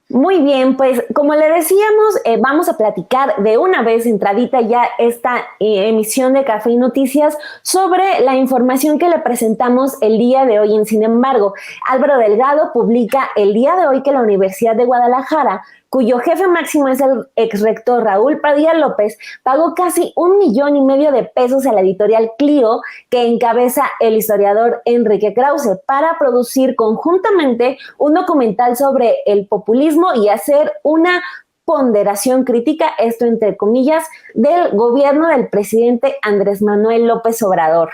Muy bien, pues como le decíamos, vamos a platicar de una vez entradita ya esta emisión de Café y Noticias sobre la información que le presentamos el día de hoy. Sin embargo, Álvaro Delgado publica el día de hoy que la Universidad de Guadalajara, cuyo jefe máximo es el exrector Raúl Padilla López, pagó casi 1,5 millones de pesos a la editorial Clio, que encabeza el historiador Enrique Krause, para producir conjuntamente un documental sobre el populismo y hacer una ponderación crítica, esto entre comillas, del gobierno del presidente Andrés Manuel López Obrador.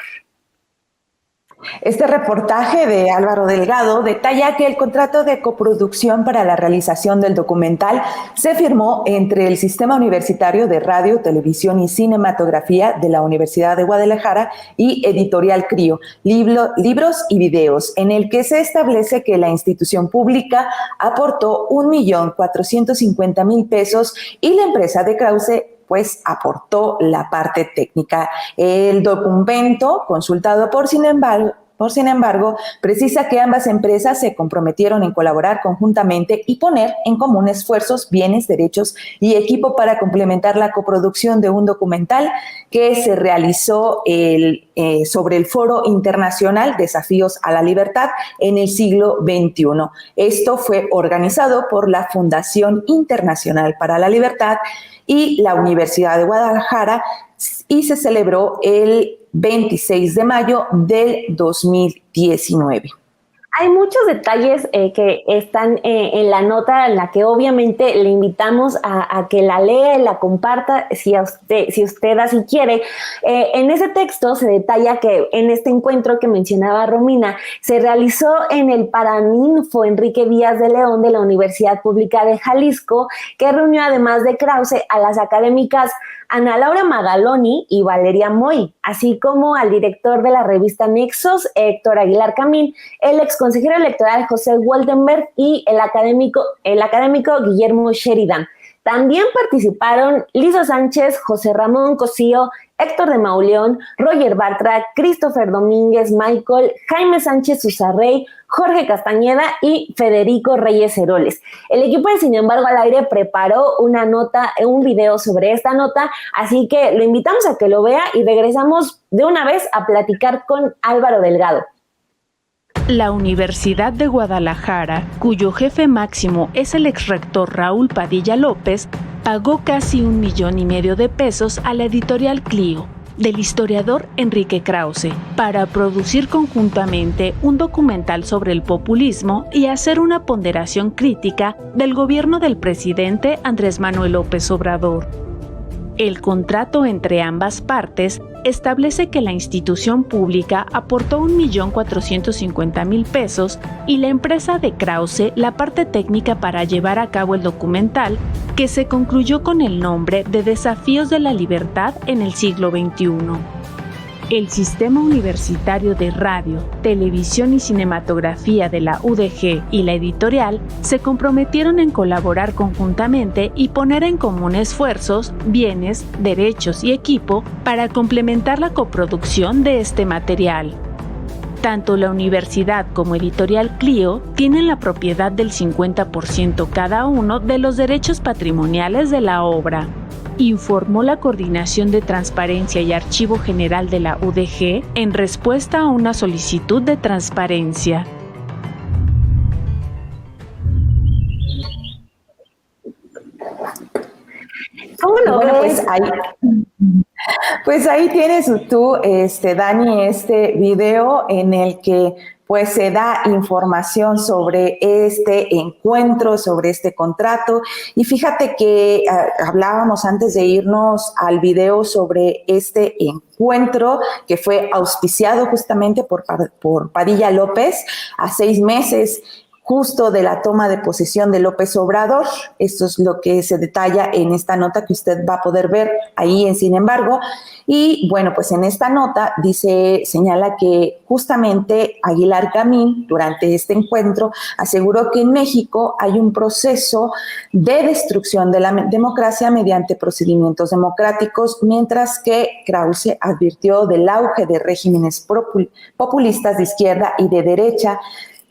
Este reportaje de Álvaro Delgado detalla que el contrato de coproducción para la realización del documental se firmó entre el Sistema Universitario de Radio, Televisión y Cinematografía de la Universidad de Guadalajara y Editorial Clio, Libros y Videos, en el que se establece que la institución pública aportó 1,450,000 pesos y la empresa de Krause pues aportó la parte técnica. El documento, consultado por Sin embargo, precisa que ambas empresas se comprometieron en colaborar conjuntamente y poner en común esfuerzos, bienes, derechos y equipo para complementar la coproducción de un documental que se realizó sobre el Foro Internacional Desafíos a la Libertad en el siglo XXI. Esto fue organizado por la Fundación Internacional para la Libertad y la Universidad de Guadalajara y se celebró el 26 de mayo del 2019. Hay muchos detalles que están en la nota, en la que obviamente le invitamos a que la lea y la comparta si usted así quiere. En ese texto se detalla que en este encuentro que mencionaba Romina se realizó en el Paraninfo Enrique Díaz de León de la Universidad Pública de Jalisco, que reunió además de Krause a las académicas Ana Laura Magaloni y Valeria Moy, así como al director de la revista Nexos, Héctor Aguilar Camín, el exconsejero electoral José Waldenberg y el académico Guillermo Sheridan. También participaron Lisa Sánchez, José Ramón Cosío, Héctor de Mauleón, Roger Bartra, Christopher Domínguez, Michael, Jaime Sánchez Uzarrey, Jorge Castañeda y Federico Reyes Heroles. El equipo de Sin embargo al aire preparó una nota, un video sobre esta nota, así que lo invitamos a que lo vea y regresamos de una vez a platicar con Álvaro Delgado. La Universidad de Guadalajara, cuyo jefe máximo es el exrector Raúl Padilla López, pagó casi 1,5 millones de pesos a la editorial Clio, del historiador Enrique Krause, para producir conjuntamente un documental sobre el populismo y hacer una ponderación crítica del gobierno del presidente Andrés Manuel López Obrador. El contrato entre ambas partes establece que la institución pública aportó 1,450,000 pesos y la empresa de Krause la parte técnica para llevar a cabo el documental, que se concluyó con el nombre de Desafíos de la Libertad en el siglo XXI. El Sistema Universitario de Radio, Televisión y Cinematografía de la UDG y la editorial se comprometieron en colaborar conjuntamente y poner en común esfuerzos, bienes, derechos y equipo para complementar la coproducción de este material. Tanto la universidad como Editorial Clio tienen la propiedad del 50% cada uno de los derechos patrimoniales de la obra, informó la Coordinación de Transparencia y Archivo General de la UDG en respuesta a una solicitud de transparencia. ¿Cómo lo bueno, ves? Pues ahí tienes tú, Dani, este video en el que pues se da información sobre este encuentro, sobre este contrato. Y fíjate que hablábamos antes de irnos al video sobre este encuentro que fue auspiciado justamente por Padilla López a 6 meses justo de la toma de posesión de López Obrador. Esto es lo que se detalla en esta nota que usted va a poder ver ahí en Sin embargo. Y bueno, pues en esta nota señala que justamente Aguilar Camín, durante este encuentro, aseguró que en México hay un proceso de destrucción de la democracia mediante procedimientos democráticos, mientras que Krause advirtió del auge de regímenes populistas de izquierda y de derecha,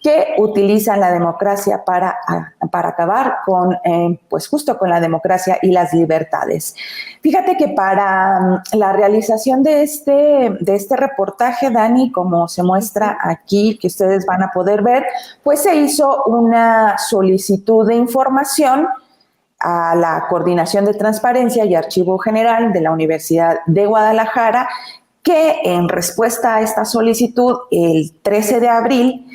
que utilizan la democracia para acabar con, pues justo con la democracia y las libertades. Fíjate que para la realización de este reportaje, Dani, como se muestra aquí, que ustedes van a poder ver, pues se hizo una solicitud de información a la Coordinación de Transparencia y Archivo General de la Universidad de Guadalajara, que en respuesta a esta solicitud, el 13 de abril,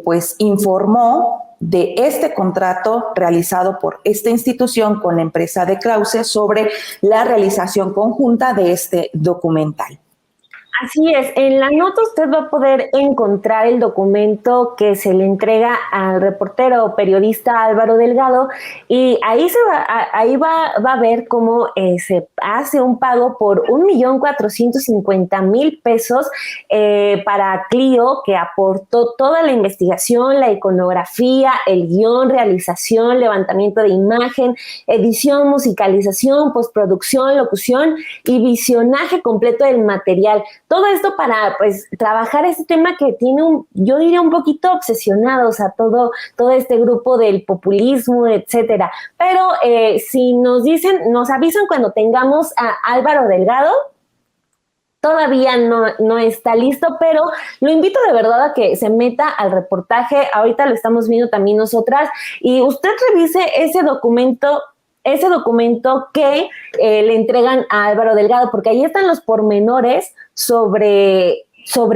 pues informó de este contrato realizado por esta institución con la empresa de Krause sobre la realización conjunta de este documental. Así es, en la nota usted va a poder encontrar el documento que se le entrega al reportero o periodista Álvaro Delgado, y ahí va a ver cómo se hace un pago por 1,450,000 pesos para Clio, que aportó toda la investigación, la iconografía, el guión, realización, levantamiento de imagen, edición, musicalización, postproducción, locución y visionaje completo del material. Todo esto para, pues, trabajar este tema que tiene yo diría un poquito obsesionado, o sea, todo este grupo del populismo, etcétera. Pero si nos avisan cuando tengamos a Álvaro Delgado, todavía no está listo, pero lo invito de verdad a que se meta al reportaje. Ahorita lo estamos viendo también nosotras, y usted revise ese documento que le entregan a Álvaro Delgado, porque ahí están los pormenores sobre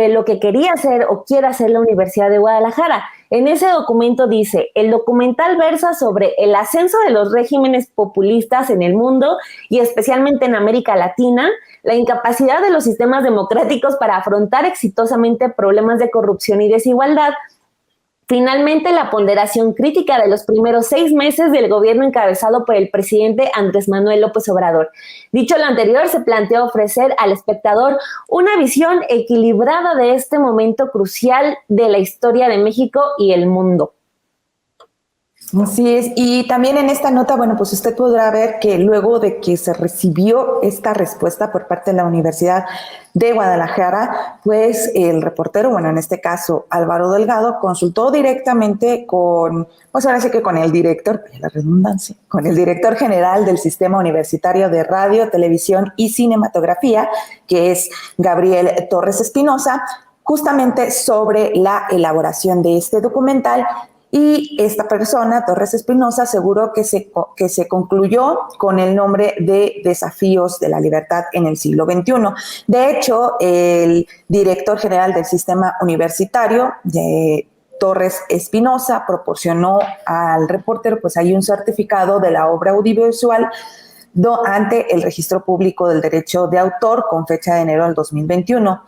lo que quería hacer o quiere hacer la Universidad de Guadalajara. En ese documento dice: el documental versa sobre el ascenso de los regímenes populistas en el mundo y especialmente en América Latina, la incapacidad de los sistemas democráticos para afrontar exitosamente problemas de corrupción y desigualdad. Finalmente, la ponderación crítica de los primeros 6 meses del gobierno encabezado por el presidente Andrés Manuel López Obrador. Dicho lo anterior, se planteó ofrecer al espectador una visión equilibrada de este momento crucial de la historia de México y el mundo. Así es, y también en esta nota, bueno, pues usted podrá ver que luego de que se recibió esta respuesta por parte de la Universidad de Guadalajara, pues el reportero, bueno, en este caso Álvaro Delgado, consultó directamente con, pues ahora sí que con el director, la redundancia, con el director general del Sistema Universitario de Radio, Televisión y Cinematografía, que es Gabriel Torres Espinosa, justamente sobre la elaboración de este documental. Y esta persona, Torres Espinosa, aseguró que se concluyó con el nombre de Desafíos de la Libertad en el siglo XXI. De hecho, el director general del Sistema Universitario, Torres Espinosa, proporcionó al reportero pues ahí un certificado de la obra audiovisual ante el Registro Público del Derecho de Autor con fecha de enero del 2021.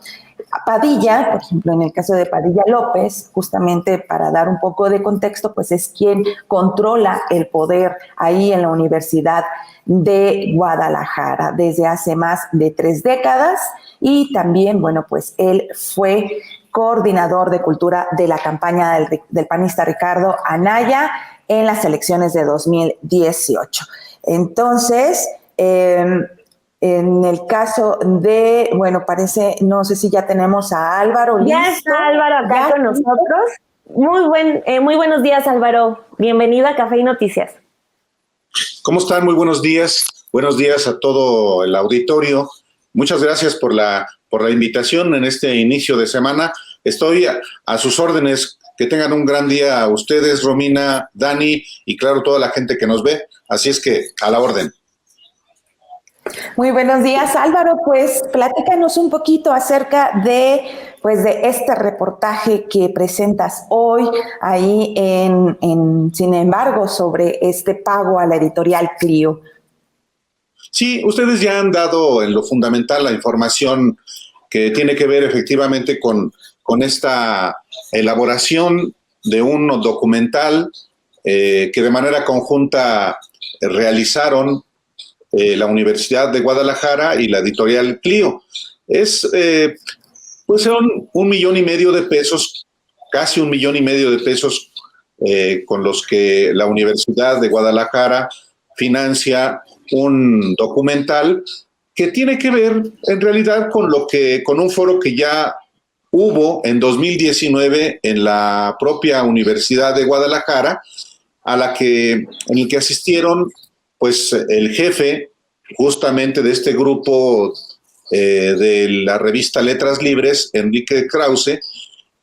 Padilla, por ejemplo, en el caso de Padilla López, justamente para dar un poco de contexto, pues es quien controla el poder ahí en la Universidad de Guadalajara desde hace más de 3 décadas, y también, bueno, pues él fue coordinador de cultura de la campaña del panista Ricardo Anaya en las elecciones de 2018. Entonces, en el caso de, bueno, parece, no sé si ya tenemos a Álvaro. Ya ¿listo? Está Álvaro acá con nosotros. Muy buenos días, Álvaro. Bienvenido a Café y Noticias. ¿Cómo están? Muy buenos días. Buenos días a todo el auditorio. Muchas gracias por la invitación en este inicio de semana. Estoy a sus órdenes. Que tengan un gran día ustedes, Romina, Dani y claro, toda la gente que nos ve. Así es que a la orden. Muy buenos días, Álvaro. Pues platícanos un poquito acerca de este reportaje que presentas hoy ahí en Sin embargo, sobre este pago a la editorial Clio. Sí, ustedes ya han dado en lo fundamental la información que tiene que ver efectivamente con esta elaboración de un documental que de manera conjunta realizaron la Universidad de Guadalajara y la editorial Clio. Pues son 1,5 millones de pesos, casi 1,5 millones de pesos con los que la Universidad de Guadalajara financia un documental que tiene que ver en realidad con un foro que ya hubo en 2019 en la propia Universidad de Guadalajara, en el que asistieron pues el jefe justamente de este grupo de la revista Letras Libres, Enrique Krause,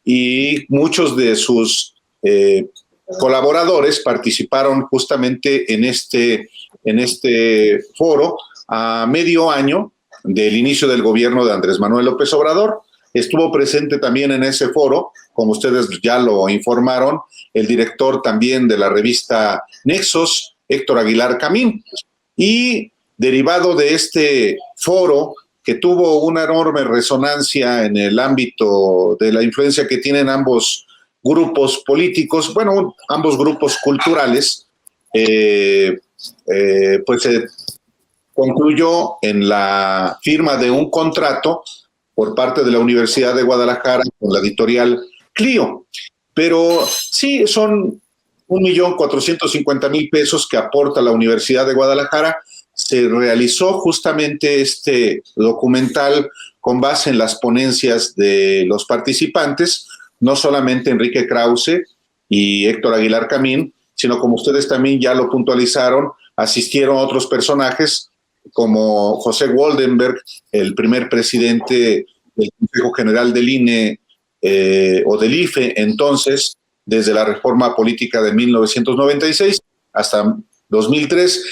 y muchos de sus colaboradores participaron justamente en este foro a medio año del inicio del gobierno de Andrés Manuel López Obrador. Estuvo presente también en ese foro, como ustedes ya lo informaron, el director también de la revista Nexos, Héctor Aguilar Camín. Y derivado de este foro, que tuvo una enorme resonancia en el ámbito de la influencia que tienen ambos grupos políticos, bueno, ambos grupos culturales, pues se concluyó en la firma de un contrato por parte de la Universidad de Guadalajara con la editorial Clio. Pero sí, son 1,450,000 pesos que aporta la Universidad de Guadalajara. Se realizó justamente este documental con base en las ponencias de los participantes, no solamente Enrique Krause y Héctor Aguilar Camín, sino, como ustedes también ya lo puntualizaron, asistieron otros personajes como José Woldenberg, el primer presidente del Consejo General del INE o del IFE, entonces, desde la reforma política de 1996 hasta 2003.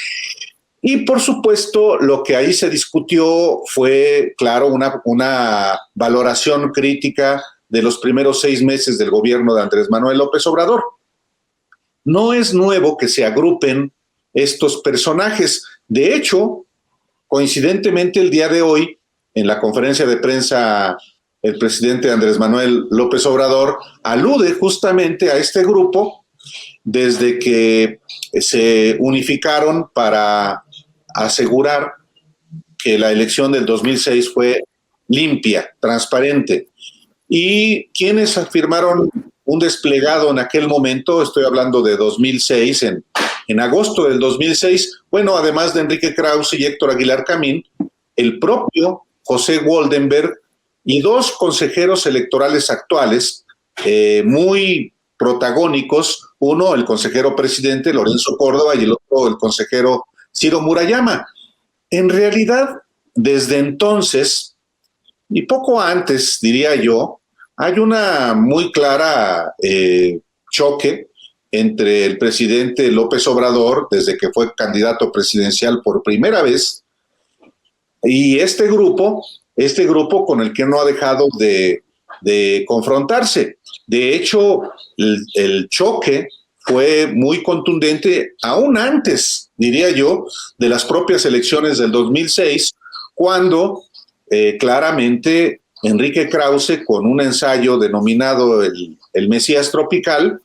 Y, por supuesto, lo que ahí se discutió fue, claro, una valoración crítica de los primeros 6 meses del gobierno de Andrés Manuel López Obrador. No es nuevo que se agrupen estos personajes. De hecho, coincidentemente, el día de hoy, en la conferencia de prensa, el presidente Andrés Manuel López Obrador alude justamente a este grupo desde que se unificaron para asegurar que la elección del 2006 fue limpia, transparente. Y quienes firmaron un desplegado en aquel momento, estoy hablando de 2006, en agosto del 2006, bueno, además de Enrique Krause y Héctor Aguilar Camín, el propio José Woldenberg y 2 consejeros electorales actuales muy protagónicos, uno el consejero presidente Lorenzo Córdoba y el otro el consejero Ciro Murayama. En realidad, desde entonces, y poco antes, diría yo, hay una muy clara choque entre el presidente López Obrador, desde que fue candidato presidencial por primera vez, y este grupo con el que no ha dejado de confrontarse. De hecho, el choque fue muy contundente aún antes, diría yo, de las propias elecciones del 2006, cuando claramente Enrique Krause, con un ensayo denominado el Mesías Tropical,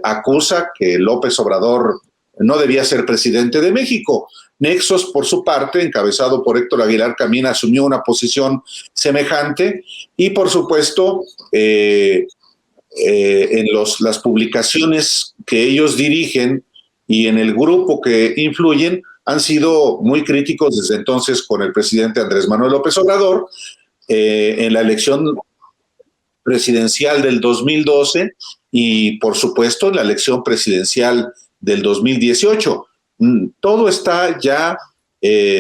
acusa que López Obrador no debía ser presidente de México. Nexos, por su parte, encabezado por Héctor Aguilar Camín, asumió una posición semejante y, por supuesto, en las publicaciones que ellos dirigen y en el grupo que influyen, han sido muy críticos desde entonces con el presidente Andrés Manuel López Obrador. En la elección presidencial del 2012 y, por supuesto, en la elección presidencial del 2018. Todo está ya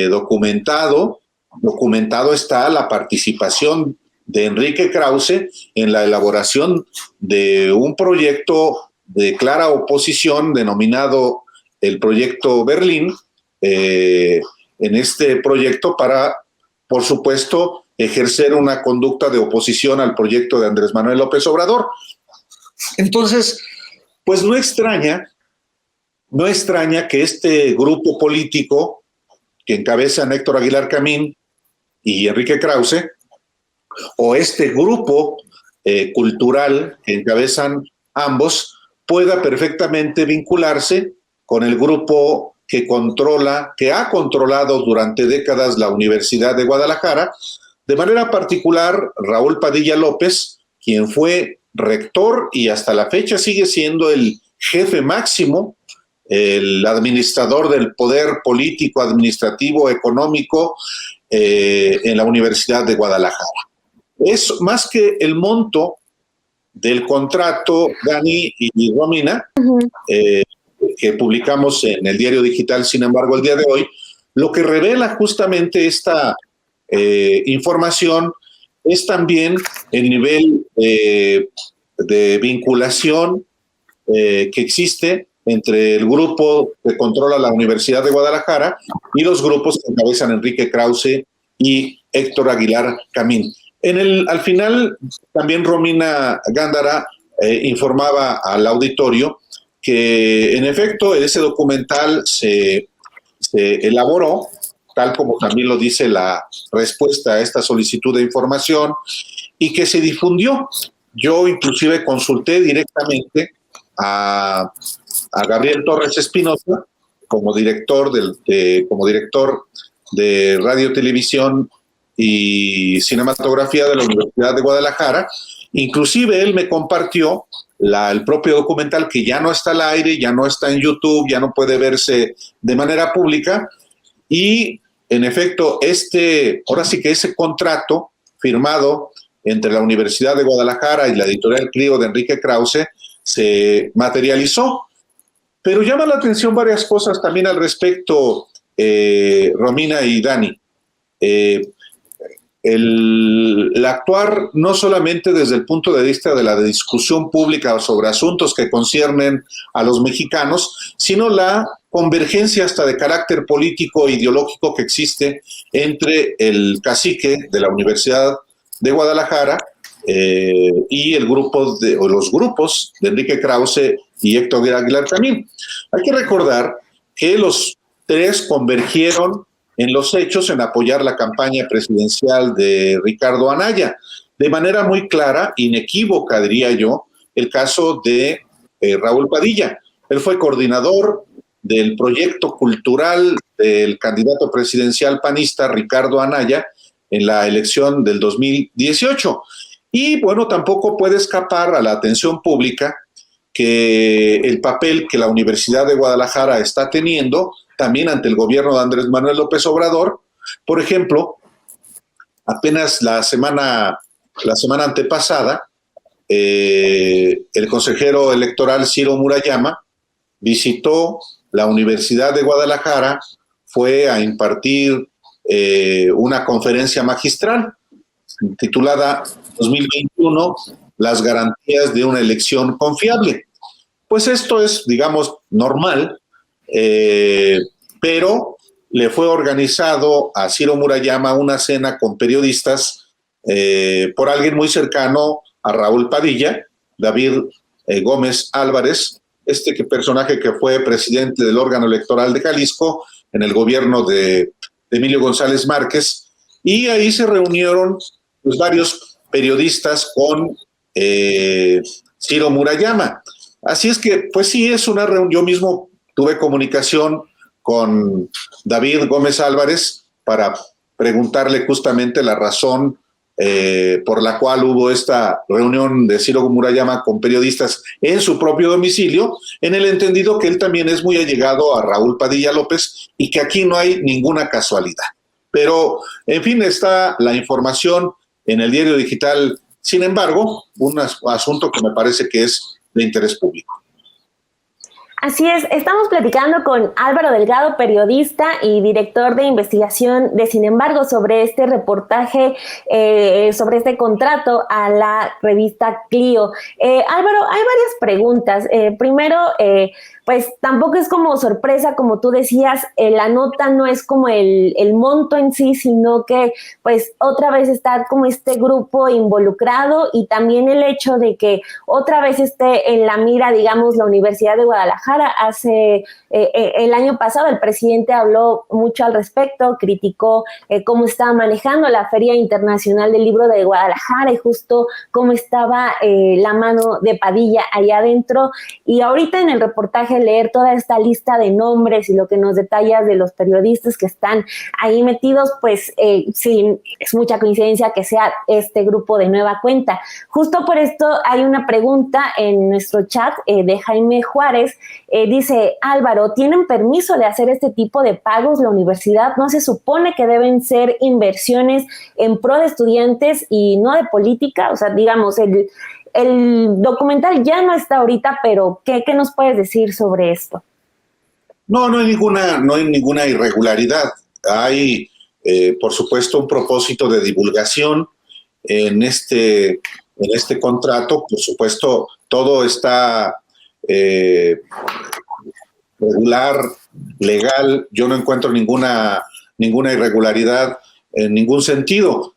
documentado. Documentado está la participación de Enrique Krause en la elaboración de un proyecto de clara oposición denominado el Proyecto Berlín, en este proyecto para, por supuesto, ejercer una conducta de oposición al proyecto de Andrés Manuel López Obrador. Entonces, pues no extraña que este grupo político que encabezan Héctor Aguilar Camín y Enrique Krause, o este grupo cultural que encabezan ambos, pueda perfectamente vincularse con el grupo que ha controlado durante décadas la Universidad de Guadalajara, de manera particular Raúl Padilla López, quien fue rector y hasta la fecha sigue siendo el jefe máximo, el administrador del poder político, administrativo, económico en la Universidad de Guadalajara. es más que el monto del contrato, Dani y Romina, que publicamos en el diario digital, sin embargo, el día de hoy, lo que revela justamente esta información es también el nivel de vinculación que existe entre el grupo que controla la Universidad de Guadalajara y los grupos que encabezan Enrique Krause y Héctor Aguilar Camín. Al final, también Romina Gándara informaba al auditorio que, en efecto, ese documental se elaboró, tal como también lo dice la respuesta a esta solicitud de información, y que se difundió. Yo inclusive consulté directamente a Gabriel Torres Espinosa como director de Radio, Televisión y Cinematografía de la Universidad de Guadalajara. Inclusive él me compartió el propio documental, que ya no está al aire, ya no está en YouTube, ya no puede verse de manera pública, y en efecto ahora sí que ese contrato firmado entre la Universidad de Guadalajara y la editorial Clio de Enrique Krause se materializó. Pero llama la atención varias cosas también al respecto, Romina y Dani. El actuar no solamente desde el punto de vista de la discusión pública sobre asuntos que conciernen a los mexicanos, sino la convergencia hasta de carácter político e ideológico que existe entre el cacique de la Universidad de Guadalajara y los grupos de Enrique Krause y Héctor Aguilar Camín. Hay que recordar que los tres convergieron en los hechos en apoyar la campaña presidencial de Ricardo Anaya. De manera muy clara, inequívoca, diría yo, el caso de Raúl Padilla. Él fue coordinador del proyecto cultural del candidato presidencial panista Ricardo Anaya en la elección del 2018. Y bueno, tampoco puede escapar a la atención pública que el papel que la Universidad de Guadalajara está teniendo también ante el gobierno de Andrés Manuel López Obrador. Por ejemplo, apenas la semana antepasada, el consejero electoral Ciro Murayama visitó la Universidad de Guadalajara, fue a impartir una conferencia magistral titulada 2021, las garantías de una elección confiable. Pues esto es, digamos, normal, pero le fue organizado a Ciro Murayama una cena con periodistas por alguien muy cercano a Raúl Padilla, David Gómez Álvarez, personaje que fue presidente del órgano electoral de Jalisco en el gobierno de Emilio González Márquez, y ahí se reunieron pues, varios periodistas con Ciro Murayama. Así es que, pues sí, es una reunión. Yo mismo tuve comunicación con David Gómez Álvarez para preguntarle justamente la razón por la cual hubo esta reunión de Ciro Murayama con periodistas en su propio domicilio, en el entendido que él también es muy allegado a Raúl Padilla López y que aquí no hay ninguna casualidad. Pero, en fin, está la información en el diario digital. Sin embargo, un asunto que me parece que es de interés público. Así es, estamos platicando con Álvaro Delgado, periodista y director de investigación de Sin embargo, sobre este reportaje, sobre este contrato a la revista Clio. Álvaro, hay varias preguntas. Primero, pues tampoco es como sorpresa, como tú decías, la nota no es como el monto en sí, sino que pues otra vez está como este grupo involucrado, y también el hecho de que otra vez esté en la mira, digamos, la Universidad de Guadalajara. El año pasado el presidente habló mucho al respecto, criticó cómo estaba manejando la Feria Internacional del Libro de Guadalajara y justo cómo estaba la mano de Padilla allá adentro. Y ahorita en el reportaje de leer toda esta lista de nombres y lo que nos detallas de los periodistas que están ahí metidos, pues sí, es mucha coincidencia que sea este grupo de Nueva Cuenta. Justo por esto hay una pregunta en nuestro chat de Jaime Juárez. Dice, Álvaro, ¿tienen permiso de hacer este tipo de pagos la universidad? ¿No se supone que deben ser inversiones en pro de estudiantes y no de política? O sea, digamos, el documental ya no está ahorita, pero ¿qué nos puedes decir sobre esto? No hay ninguna irregularidad. Hay, por supuesto, un propósito de divulgación en este contrato. Por supuesto, todo está regular, legal. Yo no encuentro ninguna irregularidad en ningún sentido.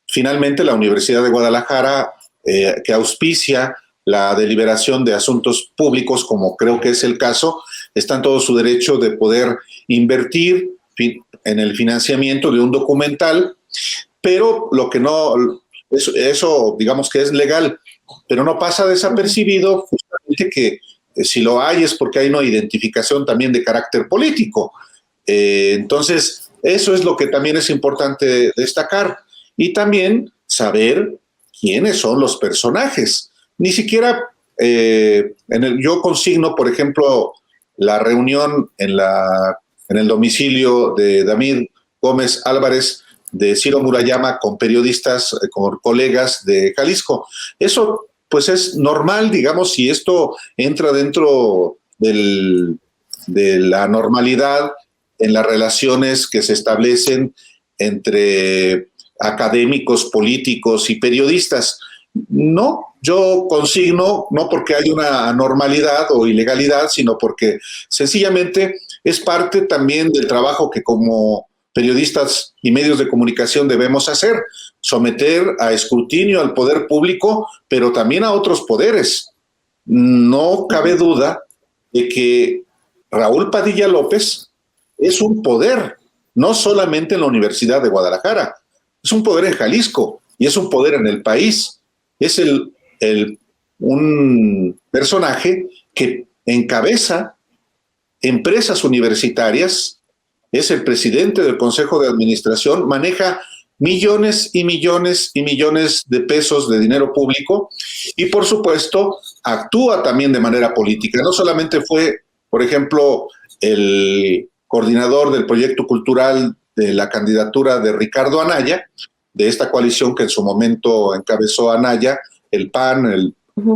Finalmente, la Universidad de Guadalajara, que auspicia la deliberación de asuntos públicos, como creo que es el caso, está en todo su derecho de poder invertir en el financiamiento de un documental, pero lo que no, eso digamos que es legal, pero no pasa desapercibido justamente que si lo hay es porque hay una identificación también de carácter político. Entonces, eso es lo que también es importante destacar. Y también saber quiénes son los personajes. Ni siquiera yo consigno, por ejemplo, la reunión en el domicilio de Damir Gómez Álvarez de Ciro Murayama con periodistas, con colegas de Jalisco. Eso pues es normal, digamos, si esto entra dentro de la normalidad en las relaciones que se establecen entre académicos, políticos y periodistas. No, yo consigno, no porque haya una anormalidad o ilegalidad, sino porque sencillamente es parte también del trabajo que como periodistas y medios de comunicación debemos hacer, someter a escrutinio al poder público, pero también a otros poderes. No cabe duda de que Raúl Padilla López es un poder, no solamente en la Universidad de Guadalajara, es un poder en Jalisco y es un poder en el país. Es un personaje que encabeza empresas universitarias, es el presidente del Consejo de Administración, maneja millones y millones y millones de pesos de dinero público y, por supuesto, actúa también de manera política. No solamente fue, por ejemplo, el coordinador del proyecto cultural de la candidatura de Ricardo Anaya, de esta coalición que en su momento encabezó Anaya, el PAN,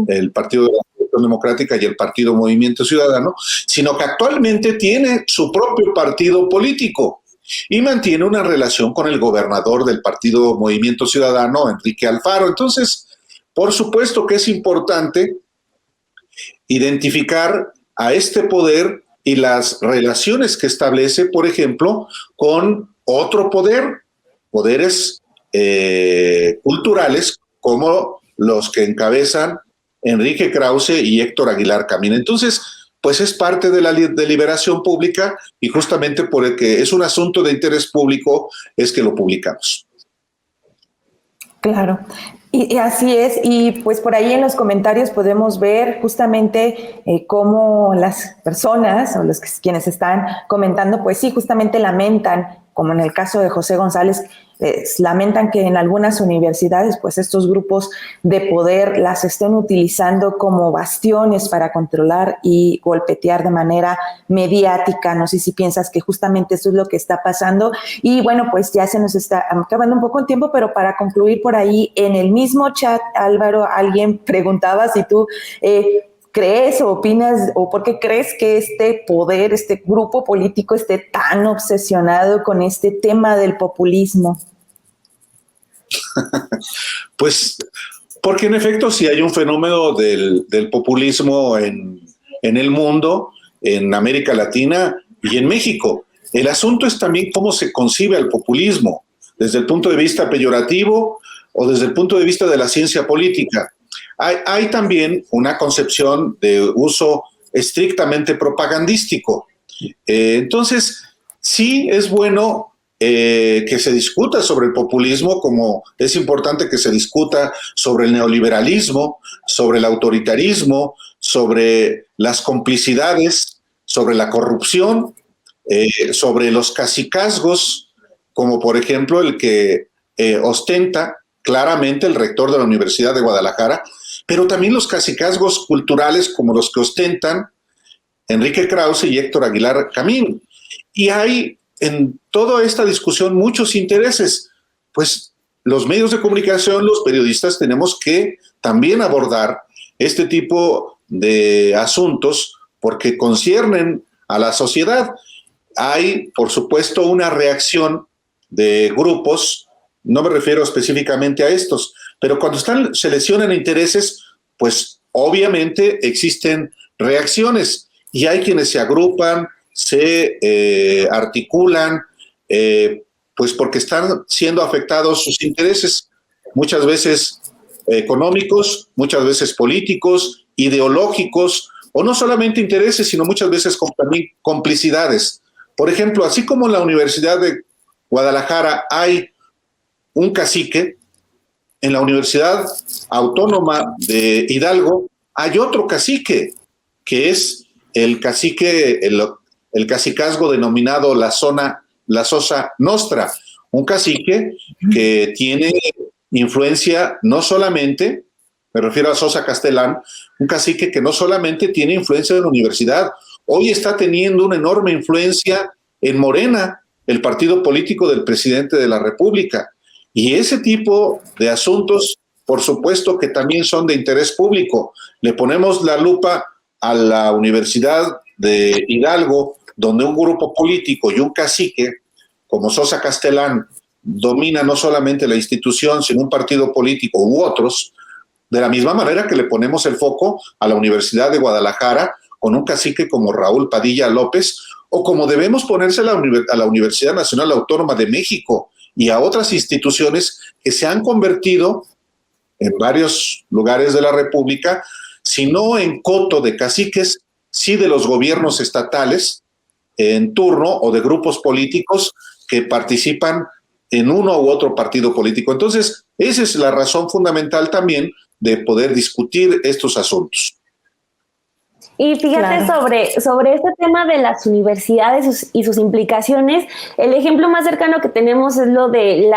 el Partido de la Revolución Democrática y el Partido Movimiento Ciudadano, sino que actualmente tiene su propio partido político y mantiene una relación con el gobernador del Partido Movimiento Ciudadano, Enrique Alfaro. Entonces, por supuesto que es importante identificar a este poder y las relaciones que establece, por ejemplo, con otro poder, poderes culturales como los que encabezan Enrique Krause y Héctor Aguilar Camín. Entonces, pues es parte de la deliberación pública y justamente por el que es un asunto de interés público es que lo publicamos. Claro. Y así es, y pues por ahí en los comentarios podemos ver justamente cómo las personas o quienes están comentando, pues sí, justamente lamentan, como en el caso de José González, lamentan que en algunas universidades pues estos grupos de poder las estén utilizando como bastiones para controlar y golpetear de manera mediática. No sé si piensas que justamente eso es lo que está pasando. Y bueno, pues ya se nos está acabando un poco el tiempo, pero para concluir por ahí, en el mismo chat, Álvaro, alguien preguntaba si tú ¿crees o opinas o por qué crees que este poder, este grupo político esté tan obsesionado con este tema del populismo? Pues porque en efecto sí hay un fenómeno del populismo en el mundo, en América Latina y en México. El asunto es también cómo se concibe el populismo, desde el punto de vista peyorativo o desde el punto de vista de la ciencia política. Hay también una concepción de uso estrictamente propagandístico. Entonces, sí es bueno que se discuta sobre el populismo, como es importante que se discuta sobre el neoliberalismo, sobre el autoritarismo, sobre las complicidades, sobre la corrupción, sobre los cacicazgos, como por ejemplo el que ostenta claramente el rector de la Universidad de Guadalajara, pero también los cacicazgos culturales como los que ostentan Enrique Krause y Héctor Aguilar Camín. Y hay en toda esta discusión muchos intereses. Pues los medios de comunicación, los periodistas, tenemos que también abordar este tipo de asuntos porque conciernen a la sociedad. Hay, por supuesto, una reacción de grupos, no me refiero específicamente a estos, pero cuando se lesionan intereses, pues obviamente existen reacciones y hay quienes se agrupan, se articulan, pues porque están siendo afectados sus intereses, muchas veces económicos, muchas veces políticos, ideológicos, o no solamente intereses, sino muchas veces también complicidades. Por ejemplo, así como en la Universidad de Guadalajara hay un cacique, en la Universidad Autónoma de Hidalgo hay otro cacique, que es el cacique, el cacicazgo denominado la Sosa Nostra, un cacique que tiene influencia no solamente, me refiero a Sosa Castellán, un cacique que no solamente tiene influencia en la universidad, hoy está teniendo una enorme influencia en Morena, el partido político del presidente de la República. Y ese tipo de asuntos, por supuesto que también son de interés público. Le ponemos la lupa a la Universidad de Hidalgo, donde un grupo político y un cacique, como Sosa Castellán, domina no solamente la institución, sino un partido político u otros, de la misma manera que le ponemos el foco a la Universidad de Guadalajara, con un cacique como Raúl Padilla López, o como debemos ponérsela a la Universidad Nacional Autónoma de México, y a otras instituciones que se han convertido en varios lugares de la República, si no en coto de caciques, sí de los gobiernos estatales en turno o de grupos políticos que participan en uno u otro partido político. Entonces, esa es la razón fundamental también de poder discutir estos asuntos. Y fíjate, claro, sobre este tema de las universidades y sus implicaciones, el ejemplo más cercano que tenemos es lo de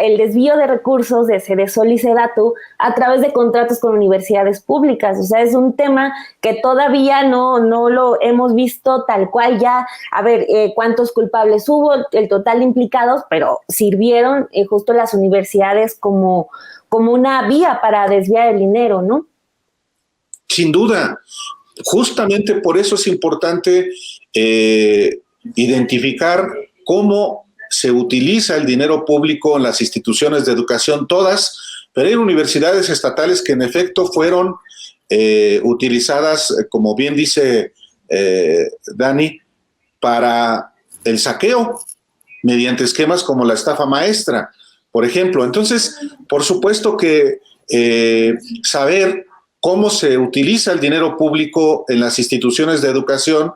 el desvío de recursos de Sedesol y Sedatu a través de contratos con universidades públicas. O sea, es un tema que todavía no lo hemos visto tal cual ya, a ver, cuántos culpables hubo, el total de implicados, pero sirvieron justo las universidades como una vía para desviar el dinero, ¿no? Sin duda. Justamente por eso es importante identificar cómo se utiliza el dinero público en las instituciones de educación, todas, pero hay universidades estatales que en efecto fueron utilizadas, como bien dice Dani, para el saqueo, mediante esquemas como la estafa maestra, por ejemplo. Entonces, por supuesto que saber cómo se utiliza el dinero público en las instituciones de educación,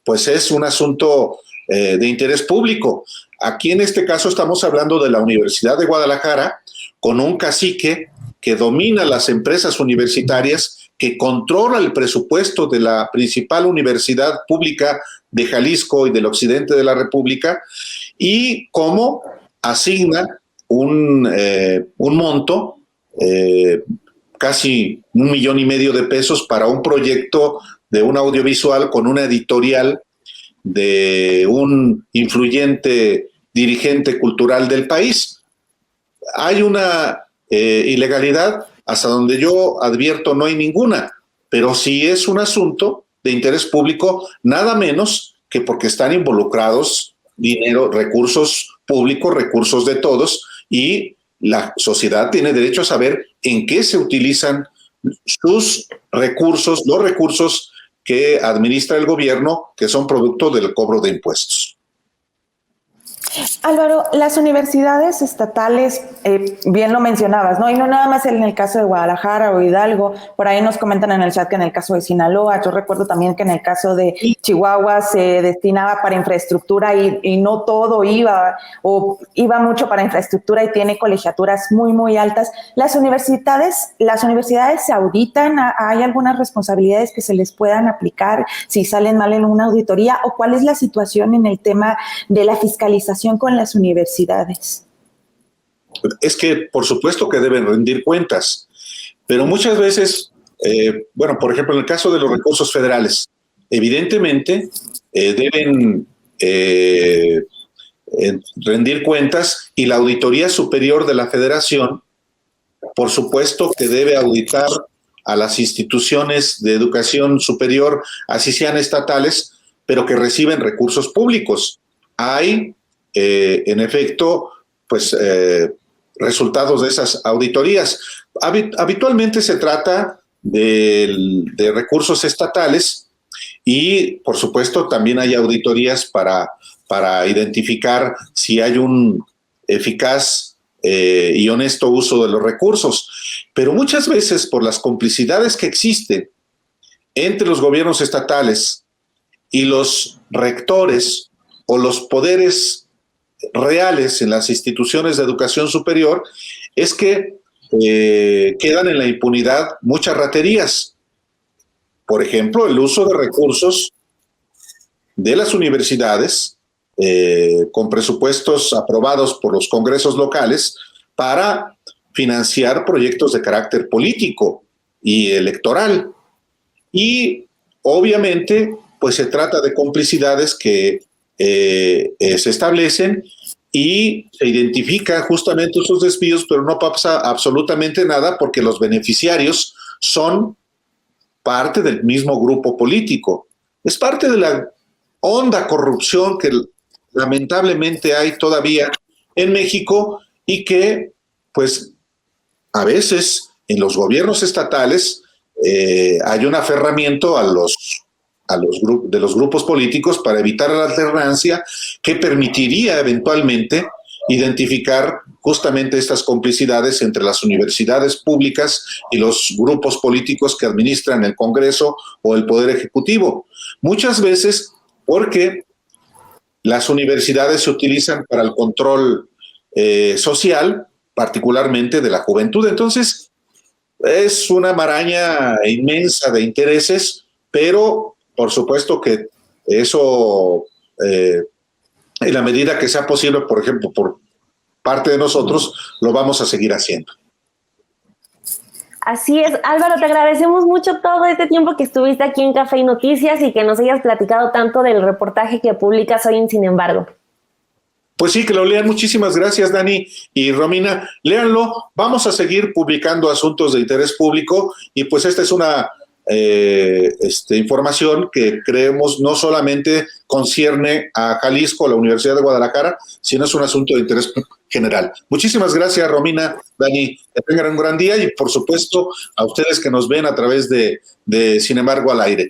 pues es un asunto de interés público. Aquí en este caso estamos hablando de la Universidad de Guadalajara, con un cacique que domina las empresas universitarias, que controla el presupuesto de la principal universidad pública de Jalisco y del occidente de la República, y cómo asigna un monto, casi 1,5 millones de pesos para un proyecto de un audiovisual con una editorial de un influyente dirigente cultural del país. Hay una ilegalidad, hasta donde yo advierto no hay ninguna, pero sí es un asunto de interés público, nada menos que porque están involucrados dinero, recursos públicos, recursos de todos, y la sociedad tiene derecho a saber en qué se utilizan sus recursos, los recursos que administra el gobierno, que son producto del cobro de impuestos. Álvaro, las universidades estatales, bien lo mencionabas, ¿no? Y no nada más en el caso de Guadalajara o Hidalgo, por ahí nos comentan en el chat que en el caso de Sinaloa, yo recuerdo también que en el caso de Chihuahua se destinaba para infraestructura y no todo iba, o iba mucho para infraestructura y tiene colegiaturas muy, muy altas. Las universidades se auditan, ¿hay algunas responsabilidades que se les puedan aplicar si salen mal en una auditoría? ¿O cuál es la situación en el tema de la fiscalización con las universidades? Es que, por supuesto que deben rendir cuentas, pero muchas veces, bueno, por ejemplo, en el caso de los recursos federales, evidentemente deben rendir cuentas y la Auditoría Superior de la Federación, por supuesto que debe auditar a las instituciones de educación superior, así sean estatales, pero que reciben recursos públicos. Hay en efecto, pues resultados de esas auditorías. Habitualmente se trata de recursos estatales y, por supuesto, también hay auditorías para identificar si hay un eficaz y honesto uso de los recursos. Pero muchas veces, por las complicidades que existen entre los gobiernos estatales y los rectores o los poderes reales en las instituciones de educación superior, es que quedan en la impunidad muchas raterías. Por ejemplo, el uso de recursos de las universidades con presupuestos aprobados por los congresos locales para financiar proyectos de carácter político y electoral. Y obviamente, pues se trata de complicidades que se establecen y se identifica justamente esos desvíos, pero no pasa absolutamente nada porque los beneficiarios son parte del mismo grupo político. Es parte de la honda corrupción que lamentablemente hay todavía en México y que, pues, a veces en los gobiernos estatales hay un aferramiento de los grupos políticos para evitar la alternancia que permitiría eventualmente identificar justamente estas complicidades entre las universidades públicas y los grupos políticos que administran el Congreso o el Poder Ejecutivo. Muchas veces porque las universidades se utilizan para el control social, particularmente de la juventud. Entonces, es una maraña inmensa de intereses, pero por supuesto que eso, en la medida que sea posible, por ejemplo, por parte de nosotros, lo vamos a seguir haciendo. Así es, Álvaro, te agradecemos mucho todo este tiempo que estuviste aquí en Café y Noticias y que nos hayas platicado tanto del reportaje que publicas hoy en Sin embargo. Pues sí, que lo lean. Muchísimas gracias, Dani y Romina. Léanlo. Vamos a seguir publicando asuntos de interés público y pues esta es una información que creemos no solamente concierne a Jalisco, a la Universidad de Guadalajara, sino es un asunto de interés general. Muchísimas gracias, Romina, Dani, que tengan un gran día y por supuesto a ustedes que nos ven a través de Sin embargo al aire.